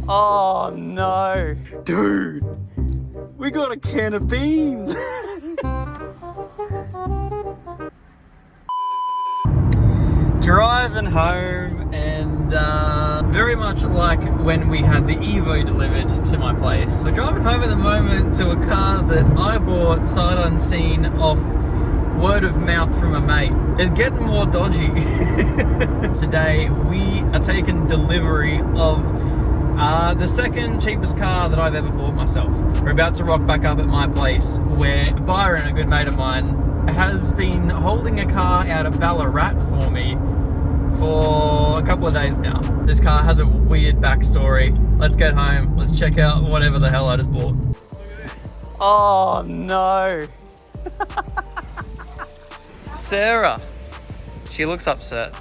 Oh no. Dude, we got a can of beans. Driving home, and very much like when we had the Evo delivered to my place. So driving home at the moment to a car that I bought sight unseen off word of mouth from a mate. It's getting more dodgy. Today we are taking delivery of the second cheapest car that I've ever bought myself. We're about to rock back up at my place where Byron, a good mate of mine, has been holding a car out of Ballarat for me for a couple of days now. This car has a weird backstory. Let's get home, let's check out whatever the hell I just bought. Oh no. Sarah, she looks upset.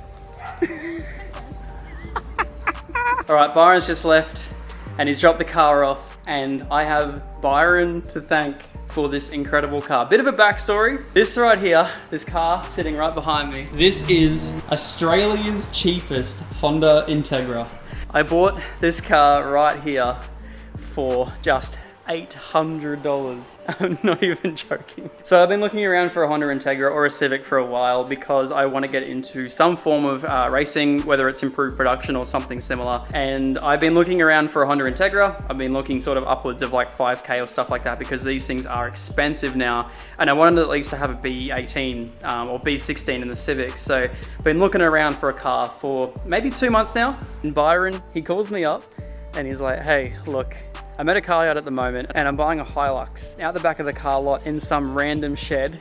All right, Byron's just left and he's dropped the car off, and I have Byron to thank for this incredible car. Bit of a backstory. This right here, this car sitting right behind me, this is Australia's cheapest Honda Integra. I bought this car right here for just $800. I'm not even joking. So I've been looking around for a Honda Integra or a Civic for a while because I want to get into some form of racing, whether it's improved production or something similar. And I've been looking around for a Honda Integra. I've been looking sort of upwards of like 5K or stuff like that because these things are expensive now. And I wanted at least to have a B18 or B16 in the Civic. So I've been looking around for a car for maybe 2 months now. And Byron, he calls me up and he's like, hey, look, I'm at a car yard at the moment and I'm buying a Hilux. Out the back of the car lot in some random shed,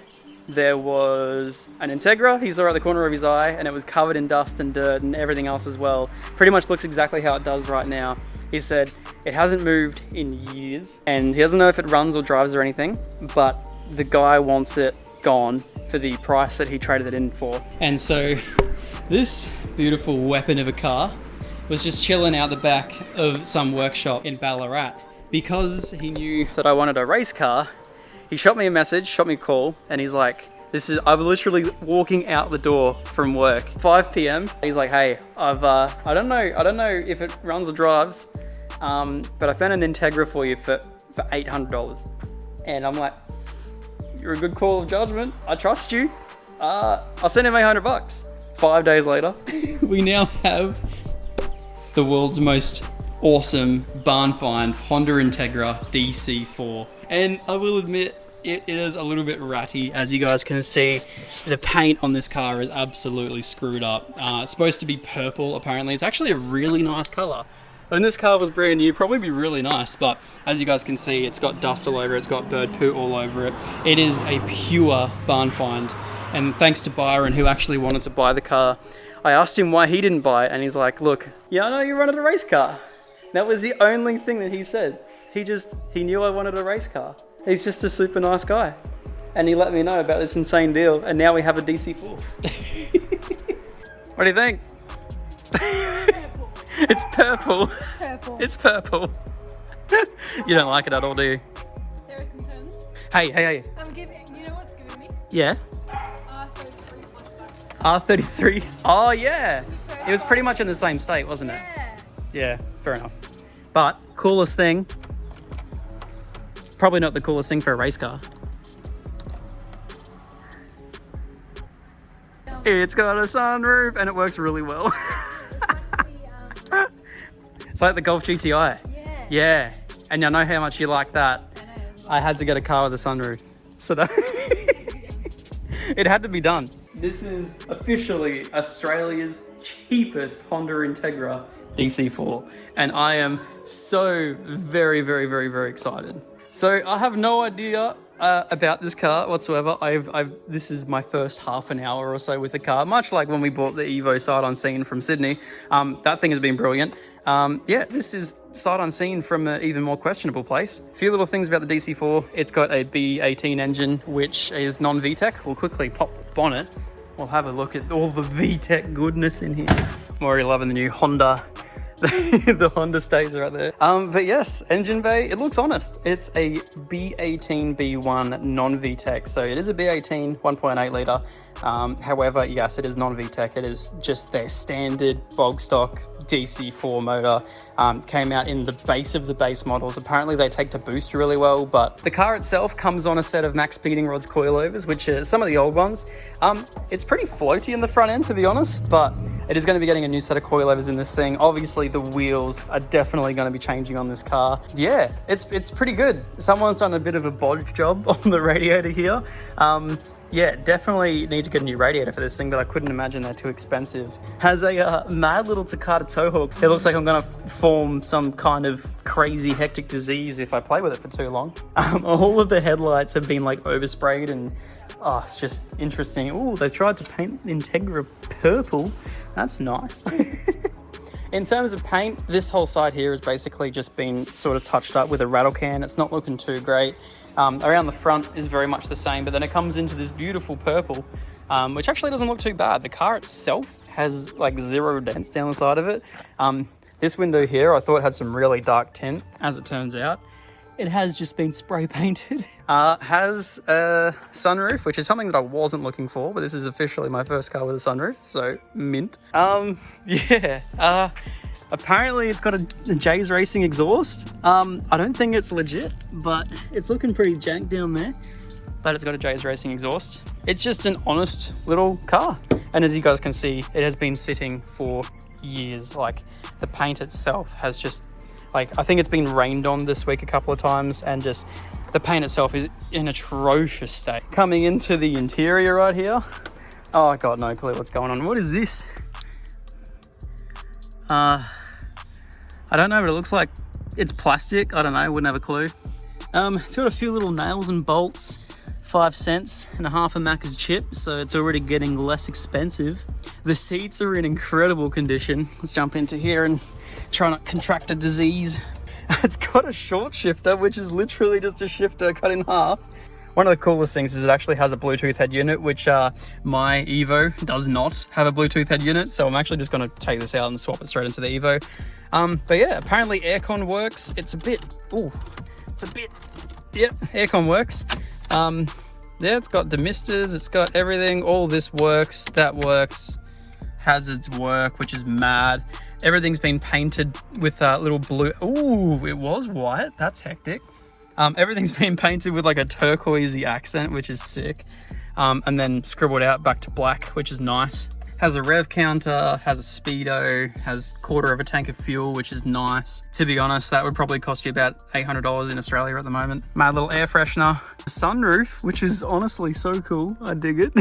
there was an Integra. He saw at the corner of his eye and it was covered in dust and dirt and everything else as well. Pretty much looks exactly how it does right now. He said it hasn't moved in years and he doesn't know if it runs or drives or anything, but the guy wants it gone for the price that he traded it in for. And so this beautiful weapon of a car was just chilling out the back of some workshop in Ballarat. Because he knew that I wanted a race car, he shot me a message, shot me a call, and he's like, I'm literally walking out the door from work, 5 p.m. He's like, hey, I don't know if it runs or drives, but I found an Integra for you for $800. And I'm like, you're a good call of judgment. I trust you. I'll send him $800. 5 days later, we now have the world's most awesome Barn Find Honda Integra DC4. And I will admit, it is a little bit ratty. As you guys can see, the paint on this car is absolutely screwed up. It's supposed to be purple, apparently. It's actually a really nice color. When this car was brand new, it'd probably be really nice, but as you guys can see, it's got dust all over it, it's got bird poo all over it. It is a pure Barn Find. And thanks to Byron, who actually wanted to buy the car, I asked him why he didn't buy it, and he's like, look, yeah, I know you wanted a race car. That was the only thing that he said. He knew I wanted a race car. He's just a super nice guy. And he let me know about this insane deal, and now we have a DC4. What do you think? It's purple. Purple. It's purple. You don't like it at all, do you? There are concerns. Hey. I'm giving, you know what's giving me? Yeah? R33 flashbacks. R33. Oh, yeah. It was pretty much in the same state, wasn't it? Yeah, fair enough. But coolest thing, probably not the coolest thing for a race car. It's got a sunroof and it works really well. It's like the Golf GTI. Yeah. And I know how much you like that. I had to get a car with a sunroof. So that it had to be done. This is officially Australia's cheapest Honda Integra DC4. And I am so very, very, very, very excited. So I have no idea about this car whatsoever. This is my first half an hour or so with the car, much like when we bought the Evo sight unseen from Sydney. That thing has been brilliant. Yeah, this is sight unseen from an even more questionable place. A few little things about the DC4. It's got a B18 engine, which is non-VTEC. We'll quickly pop the bonnet. We'll have a look at all the VTEC goodness in here. I'm already loving the new Honda The Honda stays right there. But yes, engine bay, it looks honest. It's a B18 B1 non-VTEC. So it is a B18 1.8 litre. However, yes, it is non-VTEC. It is just their standard bog stock DC4 motor. Came out in the base of the base models. Apparently they take to boost really well, but the car itself comes on a set of max speeding rods coilovers, which are some of the old ones. It's pretty floaty in the front end, to be honest, but it is going to be getting a new set of coilovers in this thing. Obviously the wheels are definitely going to be changing on this car. Yeah, it's pretty good. Someone's done a bit of a bodge job on the radiator here. Yeah, definitely need to get a new radiator for this thing, but I couldn't imagine they're too expensive. Has a mad little Takata tow hook. It looks like I'm gonna form some kind of crazy hectic disease if I play with it for too long. All of the headlights have been like oversprayed and it's just interesting. Oh, they tried to paint the Integra purple. That's nice. In terms of paint, this whole side here has basically just been sort of touched up with a rattle can. It's not looking too great. Around the front is very much the same, but then it comes into this beautiful purple, which actually doesn't look too bad. The car itself has like 0 dents down the side of it. This window here, I thought had some really dark tint. As it turns out, it has just been spray painted. Has a sunroof, which is something that I wasn't looking for, but this is officially my first car with a sunroof, so mint. Yeah. Apparently it's got a J's Racing exhaust. I don't think it's legit, but it's looking pretty jank down there. But it's got a J's Racing exhaust. It's just an honest little car. And as you guys can see, it has been sitting for years. Like the paint itself has just, like, I think it's been rained on this week a couple of times, and just the paint itself is in atrocious state. Coming into the interior right here. Oh, I got no clue what's going on. What is this? I don't know, but it looks like it's plastic. I don't know, wouldn't have a clue. It's got a few little nails and bolts, 5 cents and a half a Macca's chip, so it's already getting less expensive. The seats are in incredible condition. Let's jump into here and try not to contract a disease. It's got a short shifter, which is literally just a shifter cut in half. One of the coolest things is it actually has a Bluetooth head unit, which my Evo does not have a Bluetooth head unit. So I'm actually just going to take this out and swap it straight into the Evo. But yeah, apparently aircon works. Yep, aircon works. Yeah, it's got demisters, it's got everything. All this works, that works. Hazards work, which is mad. Everything's been painted with little blue. Ooh, it was white. That's hectic. Everything's been painted with like a turquoisey accent, which is sick. And then scribbled out back to black, which is nice. Has a rev counter, has a speedo, has 1/4 of a tank of fuel, which is nice. To be honest, that would probably cost you about $800 in Australia at the moment. Mad little air freshener. Sunroof, which is honestly so cool. I dig it.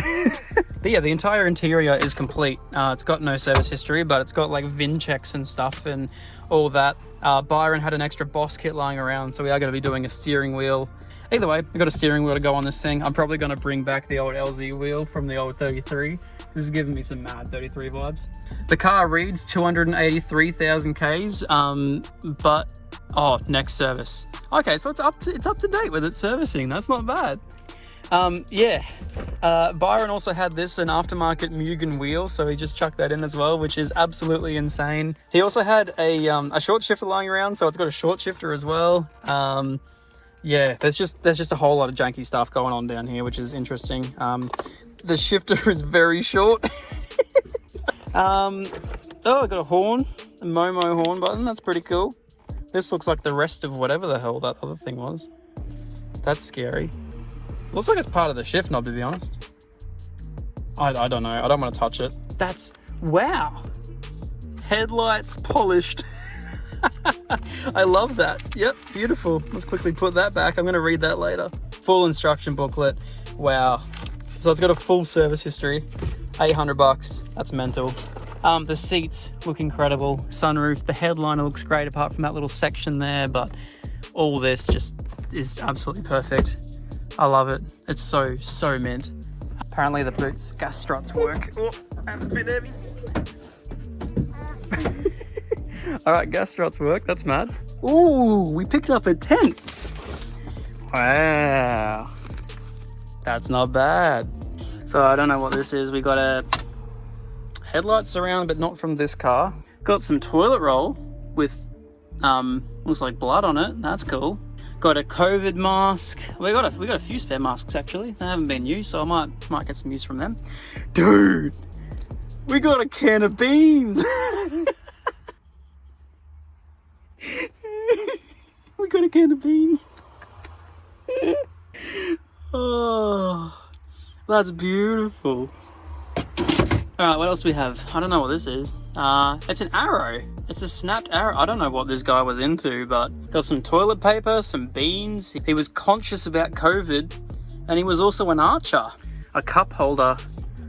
But yeah, the entire interior is complete. It's got no service history, but it's got like VIN checks and stuff and all that. Byron had an extra Boss kit lying around, so we are going to be doing a steering wheel. Either way, we've got a steering wheel to go on this thing. I'm probably going to bring back the old LZ wheel from the old 33. This is giving me some mad 33 vibes. The car reads 283,000 Ks, but next service. Okay, so it's up to date with its servicing. That's not bad. Yeah. Byron also had an aftermarket Mugen wheel, so he just chucked that in as well, which is absolutely insane. He also had a short shifter lying around, so it's got a short shifter as well. Yeah, there's just a whole lot of janky stuff going on down here, which is interesting. The shifter is very short. I got a horn, a Momo horn button. That's pretty cool. This looks like the rest of whatever the hell that other thing was. That's scary. Looks like it's part of the shift knob, to be honest. I don't know. I don't want to touch it. Wow. Headlights polished. I love that. Yep, beautiful. Let's quickly put that back. I'm going to read that later. Full instruction booklet. Wow. So it's got a full service history. $800. That's mental. The seats look incredible. Sunroof. The headliner looks great apart from that little section there, but all this just is absolutely perfect. I love it. It's so mint. Apparently the boots gas struts work. Oh, that's a bit heavy. All right, gas struts work. That's mad. Ooh, we picked up a tent. Wow. That's not bad. So I don't know what this is. We got a headlight surround, but not from this car. Got some toilet roll. with looks like blood on it. That's cool. Got a COVID mask. We got a few spare masks actually. They haven't been used, so I might get some use from them. Dude, we got a can of beans. We got a can of beans. Oh, that's beautiful. All right, what else do we have? I don't know what this is. It's an arrow. It's a snapped arrow. I don't know what this guy was into, but got some toilet paper, some beans. He was conscious about COVID, and he was also an archer. A cup holder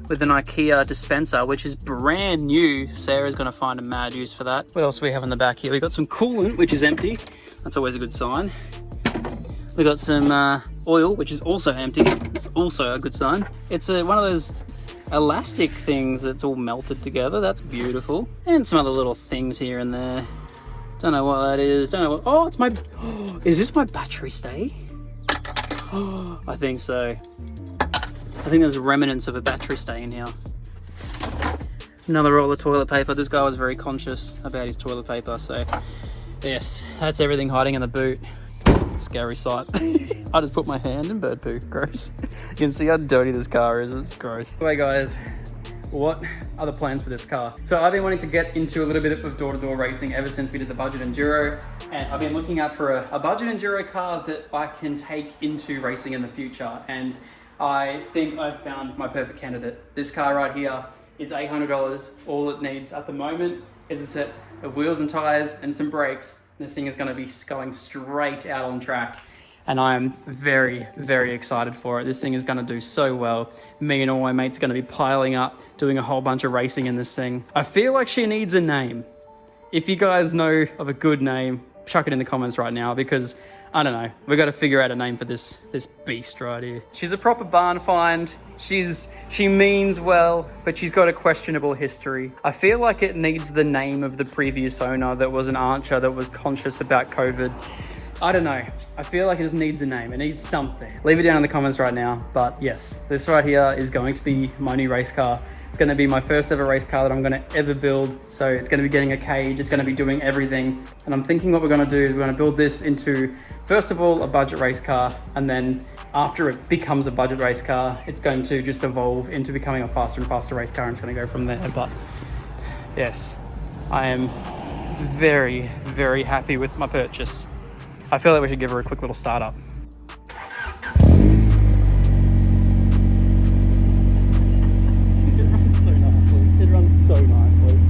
with an IKEA dispenser, which is brand new. Sarah's gonna find a mad use for that. What else do we have in the back here? We got some coolant, which is empty. That's always a good sign. We got some oil, which is also empty. It's also a good sign. It's one of those elastic things that's all melted together. That's beautiful. And some other little things here and there. Don't know what that is. Don't know what. Oh, it's my. Oh, is this my battery stay? Oh, I think so. I think there's remnants of a battery stay in here. Another roll of toilet paper. This guy was very conscious about his toilet paper, so yes, that's everything hiding in the boot. Scary sight. I just put my hand in bird poo. Gross. You can see how dirty this car is. It's gross. Anyway guys, what are the plans for this car? So I've been wanting to get into a little bit of door-to-door racing ever since we did the budget enduro, and I've been looking out for a budget enduro car that I can take into racing in the future, and I think I've found my perfect candidate. This car right here is $800. All it needs at the moment is a set of wheels and tires and some brakes. This thing is going to be going straight out on track, and I'm very, very excited for it. This thing is going to do so well. Me and all my mates are going to be piling up, doing a whole bunch of racing in this thing. I feel like she needs a name. If you guys know of a good name, chuck it in the comments right now, because I don't know, we've got to figure out a name for this beast right here. She's a proper barn find. She means well, but she's got a questionable history. I feel like it needs the name of the previous owner that was an archer that was conscious about COVID. I don't know. I feel like it just needs a name. It needs something. Leave it down in the comments right now. But yes, this right here is going to be my new race car. It's going to be my first ever race car that I'm going to ever build. So it's going to be getting a cage. It's going to be doing everything. And I'm thinking what we're going to do is we're going to build this into, first of all, a budget race car. And then after it becomes a budget race car, it's going to just evolve into becoming a faster and faster race car, and it's going to go from there. But yes, I am very, very happy with my purchase. I feel like we should give her a quick little startup. It runs so nicely. It runs so nicely.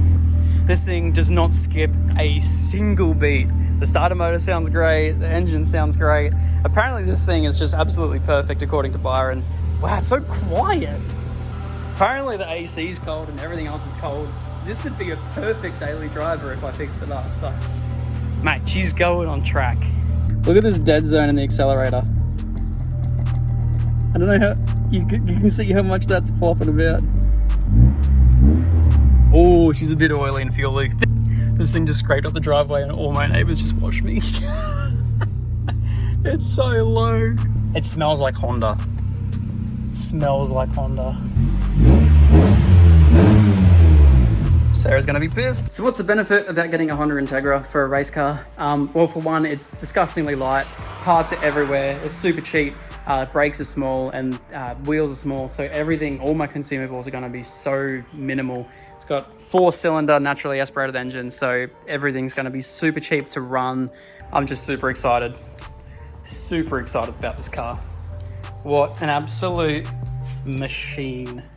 This thing does not skip a single beat. The starter motor sounds great, the engine sounds great. Apparently this thing is just absolutely perfect according to Byron. Wow, it's so quiet. Apparently the AC is cold and everything else is cold. This would be a perfect daily driver if I fixed it up. But mate, she's going on track. Look at this dead zone in the accelerator. I don't know how, you can see how much that's flopping about. Oh, she's a bit oily and fuel-y. This thing just scraped up the driveway and all my neighbors just watched me. It's so low. It smells like Honda. It smells like Honda. Sarah's gonna be pissed. So what's the benefit about getting a Honda Integra for a race car? Well, for one, it's disgustingly light. Parts are everywhere. It's super cheap. Brakes are small and wheels are small. So everything, all my consumables are gonna be so minimal. It's got 4-cylinder naturally aspirated engine, so everything's going to be super cheap to run. I'm just super excited about this car. What an absolute machine.